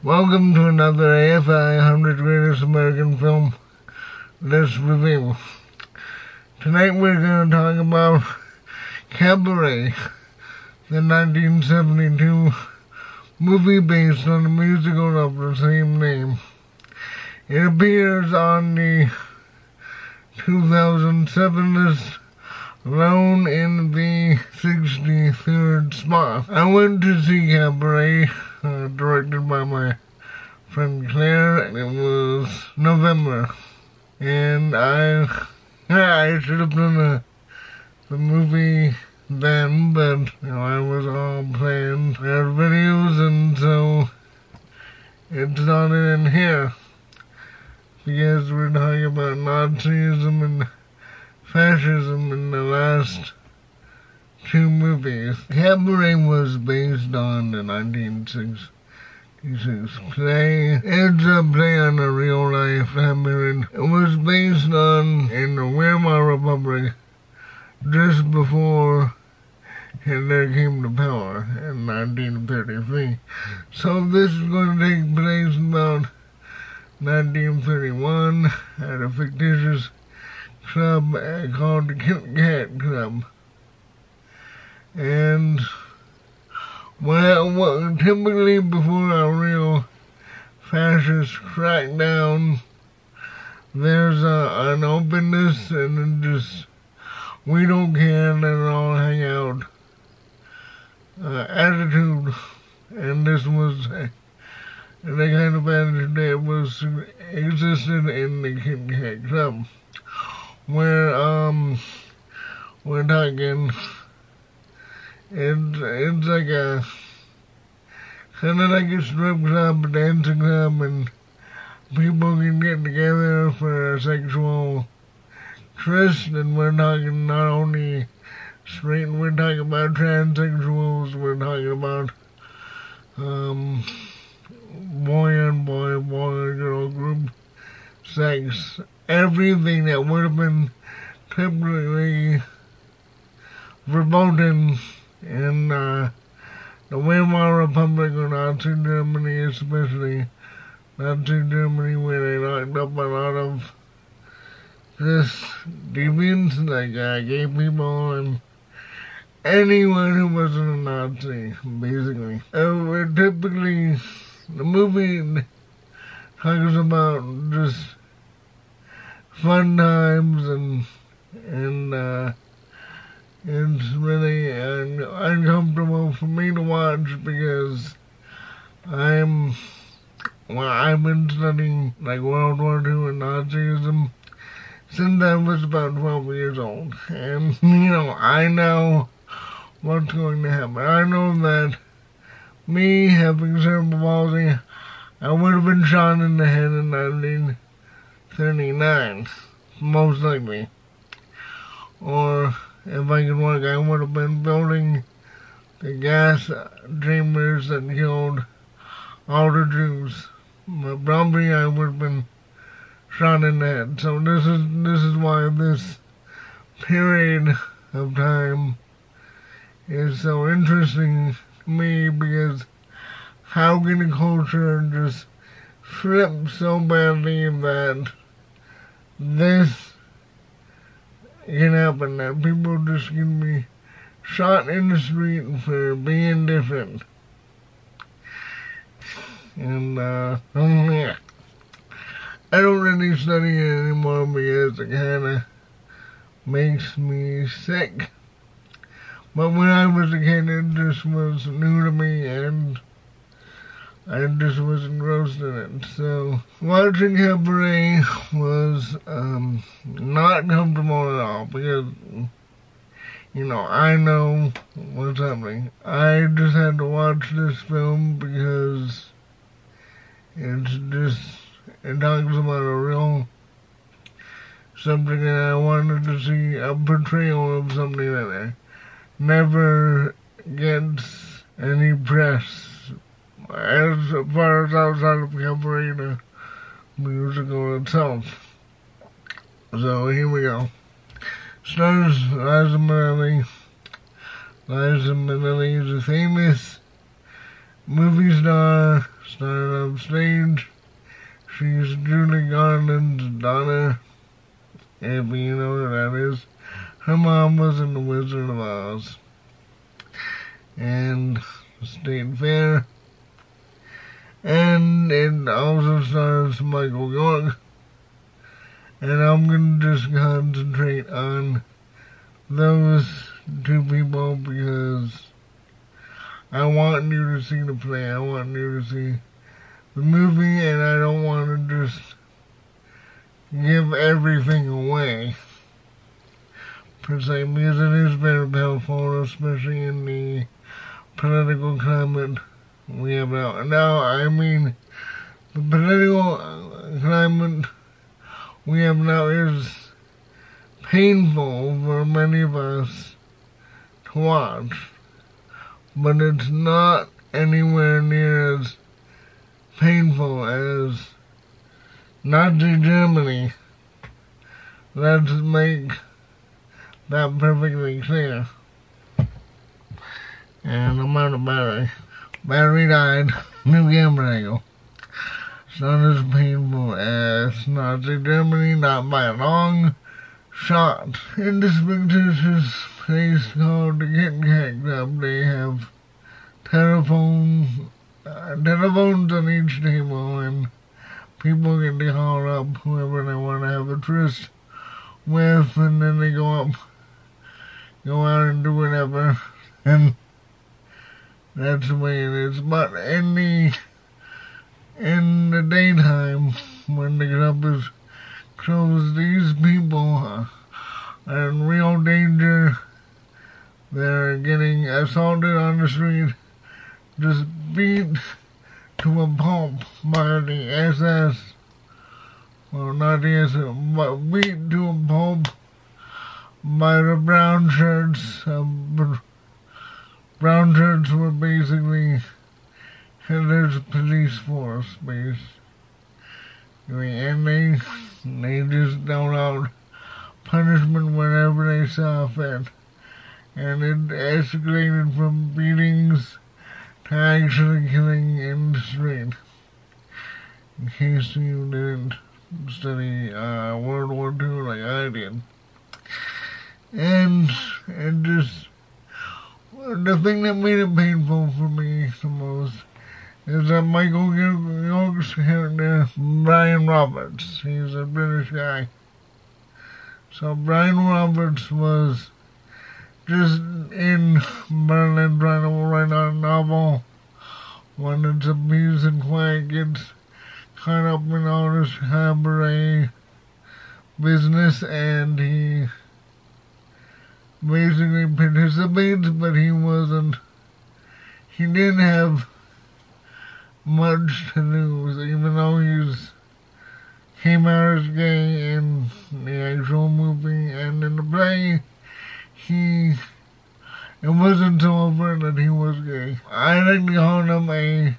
Welcome to another AFI 100 Greatest American Film List Review. Tonight we're going to talk about Cabaret, the 1972 movie based on the musical of the same name. It appears on the 2007 list, alone in the 63rd spot. I went to see Cabaret, directed by my friend Claire, and it was November. And I should have done the movie then, but I was all planned. I had videos, and so it's not in here. Because we're talking about Nazism and fascism in the last two movies. Cabaret was based on the 1966 play. It's a play on a real-life time period. It was based on in the Weimar Republic just before Hitler came to power in 1933. So this is going to take place about 1931 at a fictitious club called the Kit Kat Club. And well, typically before a real fascist crackdown, there's an openness and just we don't care, let it all hang out attitude. And this was the kind of attitude that was existed in the Kit Kat Club, where we're talking, it's like a kind of like a strip club, a dancing club, and people can get together for a sexual tryst. And we're talking not only straight, we're talking about transsexuals, we're talking about boy on boy, boy and girl group sex, everything that would have been typically verboten in the Weimar Republic or Nazi Germany, especially Nazi Germany, where they locked up a lot of this deviants like gay people and anyone who wasn't a Nazi, basically. Typically, the movie talks about just fun times, and it's really uncomfortable for me to watch because I've been studying like World War II and Nazism since I was about 12 years old, and I know what's going to happen. I know that me having cerebral palsy, I would have been shot in the head in 1939, most likely. Or if I could work, I would have been building the gas chambers that killed all the Jews. But probably I would have been shot in the head. So this is why this period of time is so interesting to me, because how can a culture just flip so badly that this can happen, that people just can be shot in the street for being different? And yeah, I don't really study it anymore because it kinda makes me sick. But when I was a kid, it just was new to me, and I just was engrossed in it. So watching Cabaret was not comfortable at all, because I know what's happening. I just had to watch this film because it talks about a real subject, and I wanted to see a portrayal of something that never gets any press as far as outside of Cabaret, the musical itself. So here we go. Stars Liza Minnelli. Liza Minnelli is a famous movie star, started up stage. She's Julie Garland's daughter, if you know who that is. Her mom was in The Wizard of Oz and State Fair. And it also stars Michael York. And I'm going to just concentrate on those two people because I want you to see the play. I want you to see the movie, and I don't want to just give everything away, per se, because it is very helpful, especially in the political climate we have now. Now, I mean, the political climate we have now is painful for many of us to watch, but it's not anywhere near as painful as Nazi Germany. Let's make that perfectly clear. And I'm out of battery. Battery died. New camera angle. It's not as painful as Nazi Germany, not by a long shot. In this fictitious place called the Kit Kat Club, they have telephones on each table, and people get to call up whoever they want to have a tryst with, and then they go out and do whatever, and that's the way it is. But in the daytime, when the club is closed, these people are in real danger. They're getting assaulted on the street, just beat to a pulp by the SS. Well, not the SS, but beat to a pulp by the brown shirts. Brown shirts were basically Hitler's police force, basically. And they just dealt out punishment whenever they saw fit. And it escalated from beatings to actually killing in the street. In case you didn't study World War II like I did. And it just, the thing that made it painful for me the most is that Michael York's character, Brian Roberts, he's a British guy. So Brian Roberts was just in Berlin trying to write a novel when it's abused and quiet, gets caught up in all this cabaret business, and he basically participates, but he didn't have much to lose, even though came out as gay in the actual movie, and in the play, it wasn't until overt that he was gay. I like to call him a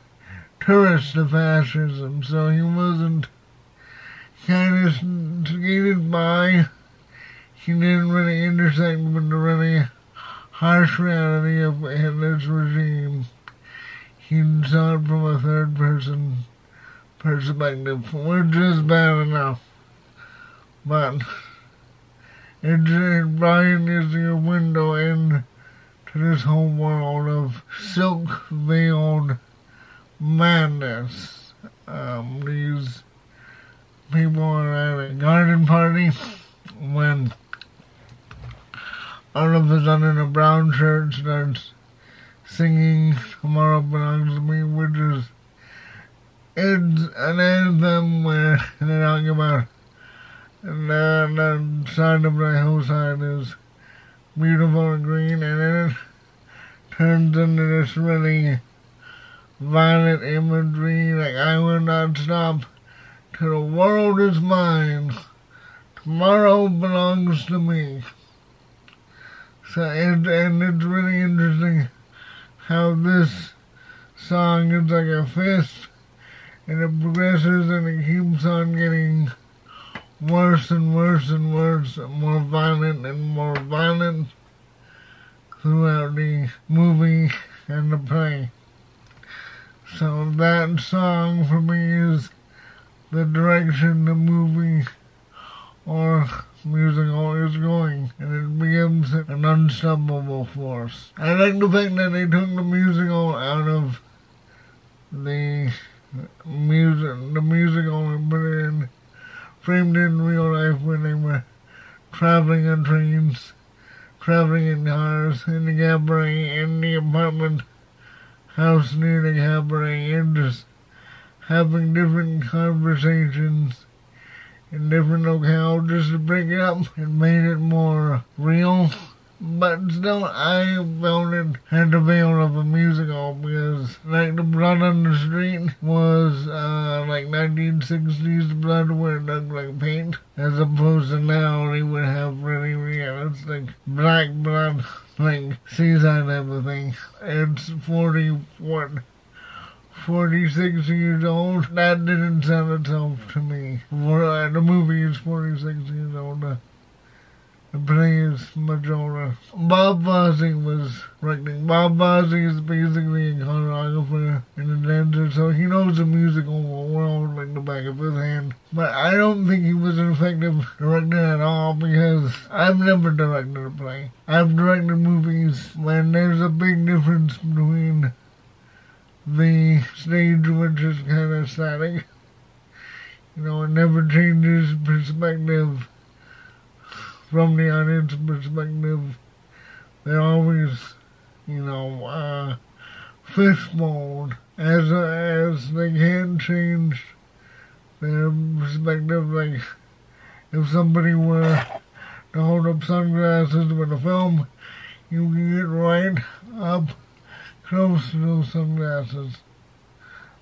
tourist to fascism, so he wasn't kind of skated by. He didn't really intersect with the really harsh reality of Hitler's regime. He saw it from a third-person perspective, which is bad enough. But Brian is your window into this whole world of silk-veiled madness. These people are at a garden party when all of a sudden a brown shirt starts singing "Tomorrow Belongs to Me," which is it's an anthem where they're talking about the side of the hillside is beautiful and green, and then it turns into this really violent imagery, like "I will not stop till the world is mine. Tomorrow belongs to me." So, and it's really interesting how this song is like a fist, and it progresses and it keeps on getting worse and worse and worse, more violent and more violent throughout the movie and the play. So that song for me is the direction the movie or musical is going, and it becomes an unstoppable force. I like the fact that they took the musical out of the musical and put it in, framed in real life when they were traveling on trains, traveling in cars, in the cabaret, in the apartment house near the cabaret, and just having different conversations in different locales just to bring it up and made it more real. But still, I felt it had the feel of a musical because, like, the blood on the street was, like 1960s blood where it looked like paint, as opposed to now they would have really realistic black blood, like seaside type of thing. It's 46 years old. That didn't sell itself to me. The movie is 46 years old. The play is much older. Bob Fosse was directing. Bob Fosse is basically a choreographer and a dancer, so he knows the musical world like the back of his hand. But I don't think he was an effective director at all because I've never directed a play. I've directed movies when there's a big difference between the stage, which is kind of static. You know, it never changes perspective from the audience perspective. They're always, you know, fishbowled as they can't change their perspective. Like, if somebody were to hold up sunglasses with a film, you can get right up close to those sunglasses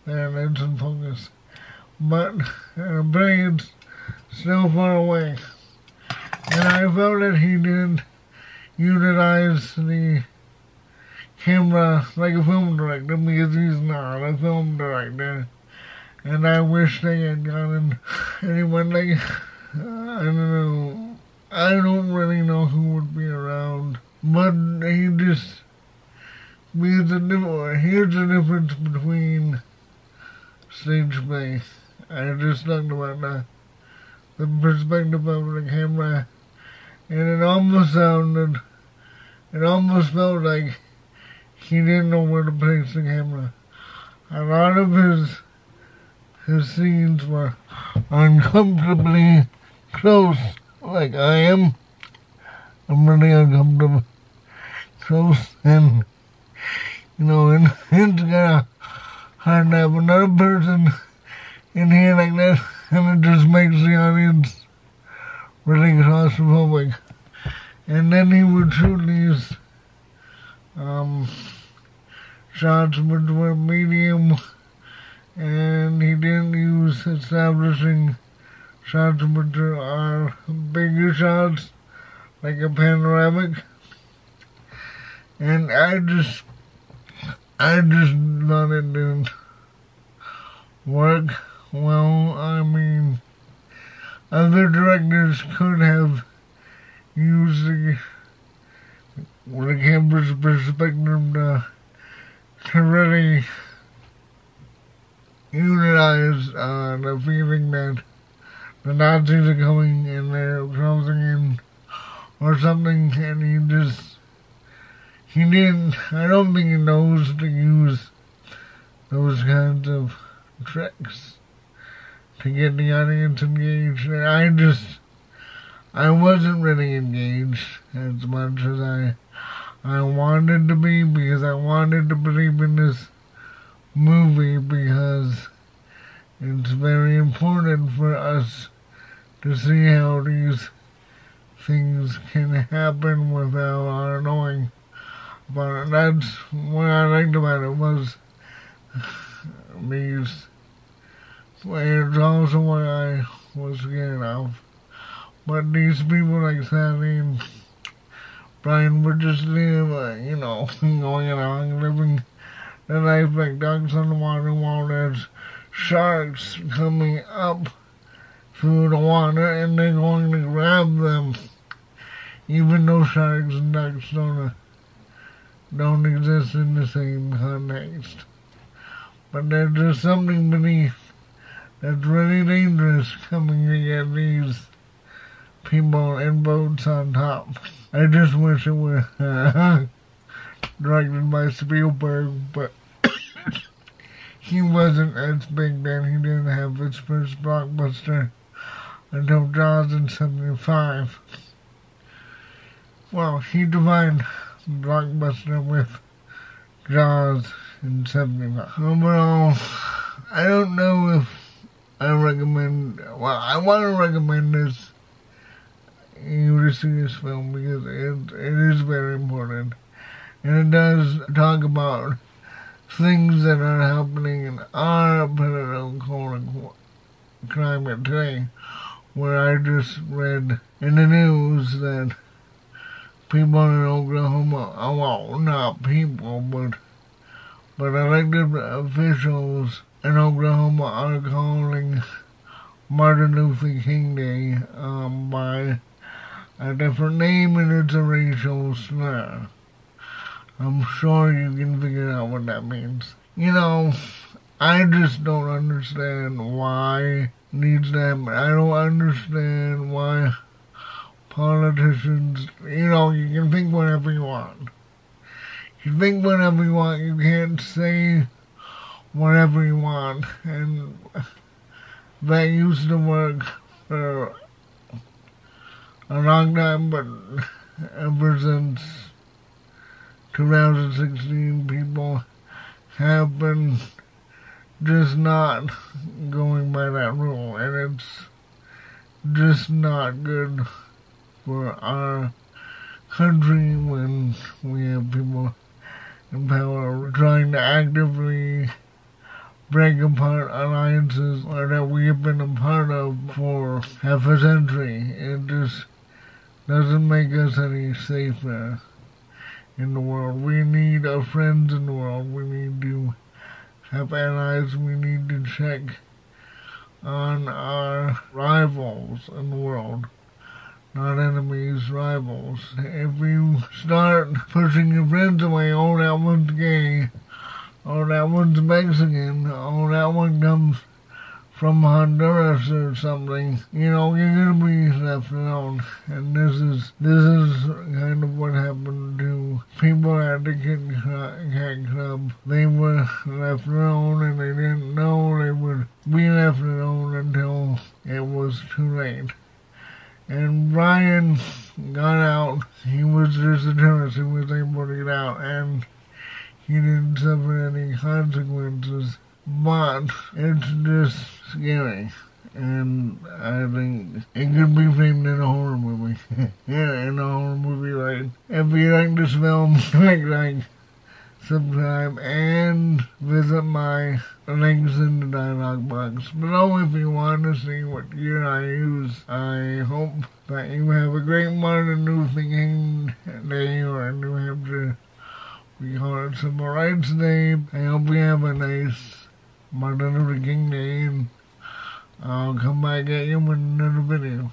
there and it's in focus. But the brain's still far away. And I felt that he didn't utilize the camera like a film director because he's not a film director. And I wish they had gotten anyone like, I don't know, I don't really know who would be around. But he just, here's the difference between stage play. I just talked about the perspective of the camera, and it almost felt like he didn't know where to place the camera. A lot of his scenes were uncomfortably close, like I am. I'm really uncomfortable close, and you know, and it's kind of hard to have another person in here like that, and it just makes the audience really claustrophobic. And then he would shoot these shots which were medium, and he didn't use establishing shots which are bigger shots, like a panoramic. And I just thought it didn't work well. I mean, other directors could have used the camera's perspective to really utilize the feeling that the Nazis are coming and they're closing in or something, and he didn't, I don't think he knows to use those kinds of tricks to get the audience engaged. And I wasn't really engaged as much as I wanted to be, because I wanted to believe in this movie, because it's very important for us to see how these things can happen without our knowing. But that's what I liked about it, was these. It's also what I was scared of. But these people like Sally and Brian were just living, you know, going along, living their life like ducks on the water while there's sharks coming up through the water and they're going to grab them. Even though sharks and ducks don't exist in the same context. but there's just something beneath that's really dangerous coming to get these people in boats on top. I just wish it were directed by Spielberg, but he wasn't as big then. He didn't have his first blockbuster until Jaws in '75. Well, he defined blockbuster with Jaws in '75. Overall, I don't know if I recommend, well, I want to recommend this you to see this film because it is very important. And it does talk about things that are happening in our political climate today, where I just read in the news that people in Oklahoma, well, not people, but elected officials in Oklahoma are calling Martin Luther King Day by a different name, and it's a racial slur. I'm sure you can figure out what that means. You know, I just don't understand why it needs to happen. I don't understand why politicians, you know, you can think whatever you want. You think whatever you want, you can't say whatever you want, and that used to work for a long time, but ever since 2016, people have been just not going by that rule, and it's just not good for our country when we have people in power trying to actively break apart alliances that we have been a part of for half a century. It just doesn't make us any safer in the world. We need our friends in the world. We need to have allies. We need to check on our rivals in the world, not enemies, rivals. If you start pushing your friends away, oh, that one's gay, oh, that one's Mexican, oh, that one comes from Honduras or something, you know, you're gonna be left alone. And this is kind of what happened to people at the Cat Club. They were left alone, and they didn't know they would be left alone until it was too late. And Brian got out. He was just a tourist. He was able to get out, and he didn't suffer any consequences. But it's just scary, and I think it could be filmed in a horror movie. Yeah, in a horror movie, right? If you like this film, like, subscribe, and visit my links in the dialogue box below if you want to see what gear I use. I hope that you have a great Martin Luther King Day, or New Hampshire, we call it Civil Rights Day. I hope you have a nice Martin Luther King Day, and I'll come back at you with another video.